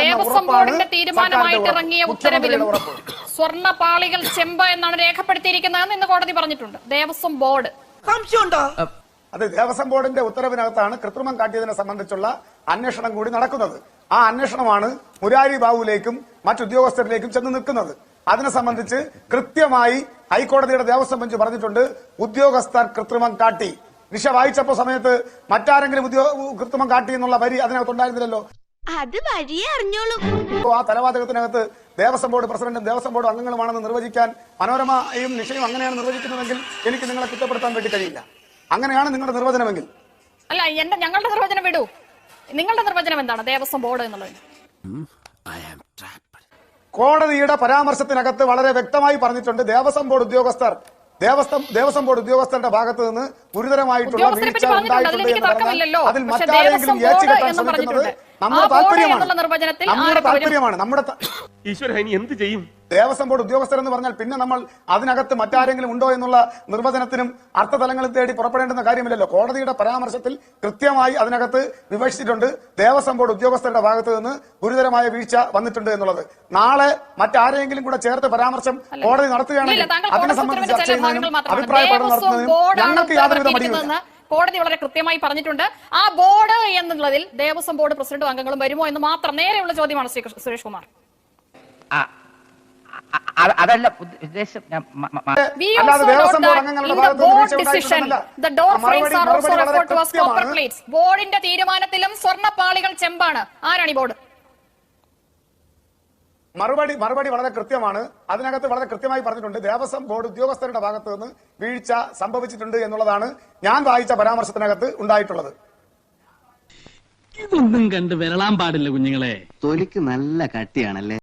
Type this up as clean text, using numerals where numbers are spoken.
ദേവസ്വം ബോർഡിന്റെ തീരുമാനമായിട്ട് ഇറങ്ങിയ ഉത്തരവിലും സ്വർണ്ണപാളികൾ ചെമ്പ് എന്നാണ് രേഖപ്പെടുത്തിയിരിക്കുന്നതെന്ന് ഇന്ന് കോടതി പറഞ്ഞിട്ടുണ്ട്. ദേവസ്വം ബോർഡ് അത് ദേവസ്വം ബോർഡിന്റെ ഉത്തരവിനകത്താണ് കൃത്രിമം കാട്ടിയതിനെ സംബന്ധിച്ചുള്ള അന്വേഷണം കൂടി നടക്കുന്നത്. ആ അന്വേഷണമാണ് മുരാരി ബാബുവിലേക്കും മറ്റുദ്യോഗസ്ഥരിലേക്കും ചെന്ന് നിൽക്കുന്നത്. അതിനെ സംബന്ധിച്ച് കൃത്യമായി ഹൈക്കോടതിയുടെ ദേവസ്വം ബെഞ്ച് പറഞ്ഞിട്ടുണ്ട്, ഉദ്യോഗസ്ഥർ കൃത്രിമം കാട്ടി. നിഷ വായിച്ചപ്പോ സമയത്ത് മറ്റാരെങ്കിലും കൃത്രിമം കാട്ടി എന്നുള്ള വരി അതിനകത്തുണ്ടായിരുന്നില്ലല്ലോ. അത് വഴിയേ അറിഞ്ഞോളൂ. ആ തലവാചകത്തിനകത്ത് ദേവസ്വം ബോർഡ് പ്രസിഡന്റും ദേവസ്വം ബോർഡ് അംഗങ്ങളുമാണെന്ന് നിർവചിക്കാൻ മനോരമയും നിഷയും അങ്ങനെയാണ് നിർവചിക്കുന്നതെങ്കിൽ എനിക്ക് നിങ്ങളെ കുറ്റപ്പെടുത്താൻ വേണ്ടി കഴിയില്ല. അങ്ങനെയാണ് നിങ്ങളുടെ നിർവചനമെങ്കിൽ. അല്ല, ഞങ്ങളുടെ നിർവചനം വിടൂ. നിങ്ങളുടെ നിർവചനം എന്താണ് ദേവസ്വം ബോർഡ് എന്നുള്ളത്? കോടതിയുടെ പരാമർശത്തിനകത്ത് വളരെ വ്യക്തമായി പറഞ്ഞിട്ടുണ്ട്, ദേവസ്വം ബോർഡ് ഉദ്യോഗസ്ഥർ ദേവസ്വം ബോർഡ് ഉദ്യോഗസ്ഥരുടെ ഭാഗത്ത് നിന്ന് ഗുരുതരമായിട്ടുള്ള വീഴ്ച ഉണ്ടായിട്ടുണ്ട് എന്ന് പറഞ്ഞാൽ അതിൽ മറ്റാരെങ്കിലും ഏച്ചുകെട്ടാൻ ശ്രമിക്കുന്നത് നമ്മുടെ താല്പര്യമാണ്. നമ്മുടെ എന്ത് ചെയ്യും? ദേവസ്വം ബോർഡ് ഉദ്യോഗസ്ഥർ എന്ന് പറഞ്ഞാൽ പിന്നെ നമ്മൾ അതിനകത്ത് മറ്റാരെങ്കിലും ഉണ്ടോ എന്നുള്ള നിർവചനത്തിനും അർത്ഥതലങ്ങളിൽ തേടി പുറപ്പെടേണ്ടുന്ന കാര്യമില്ലല്ലോ. കോടതിയുടെ പരാമർശത്തിൽ കൃത്യമായി അതിനകത്ത് വിവക്ഷിച്ചിട്ടുണ്ട്, ദേവസ്വം ബോർഡ് ഉദ്യോഗസ്ഥരുടെ ഭാഗത്ത് നിന്ന് ഗുരുതരമായ വീഴ്ച വന്നിട്ടുണ്ട് എന്നുള്ളത്. നാളെ മറ്റാരെങ്കിലും കൂടെ ചേർത്ത് പരാമർശം കോടതി നടത്തുകയാണെങ്കിൽ അതിനെ സംബന്ധിച്ച് ചർച്ച ചെയ്യുന്നതിനും അഭിപ്രായ പഠനം നടത്തുന്നതിനും ഞങ്ങൾക്ക് യാതൊരുവിധ മടിയുമില്ല. കോടതി വളരെ കൃത്യമായി പറഞ്ഞിട്ടുണ്ട്. ആ ബോർഡ് എന്നുള്ളതിൽ ദേവസ്വം ബോർഡ് പ്രസിഡന്റും അംഗങ്ങളും വരുമോ എന്ന് മാത്രം നേരെയുള്ള ചോദ്യമാണ് സുരേഷ് കുമാർ. അതല്ല ഉദ്ദേശം. ബോർഡിന്റെ തീരുമാനത്തിലും സ്വർണ്ണപ്പാളികൾ ചെമ്പാണ്. ആരാണ് ഈ ബോർഡ്? മറുപടി വളരെ കൃത്യമാണ്. അതിനകത്ത് വളരെ കൃത്യമായി പറഞ്ഞിട്ടുണ്ട്, ദേവസ്വം ബോർഡ് ഉദ്യോഗസ്ഥരുടെ ഭാഗത്ത് നിന്ന് വീഴ്ച സംഭവിച്ചിട്ടുണ്ട് എന്നുള്ളതാണ് ഞാൻ വായിച്ച പരാമർശത്തിനകത്ത് ഉണ്ടായിട്ടുള്ളത്. ഇതൊന്നും കണ്ട് വിരളാൻ പാടില്ല കുഞ്ഞുങ്ങളെ. തൊലിക്ക് നല്ല കട്ടിയാണല്ലേ.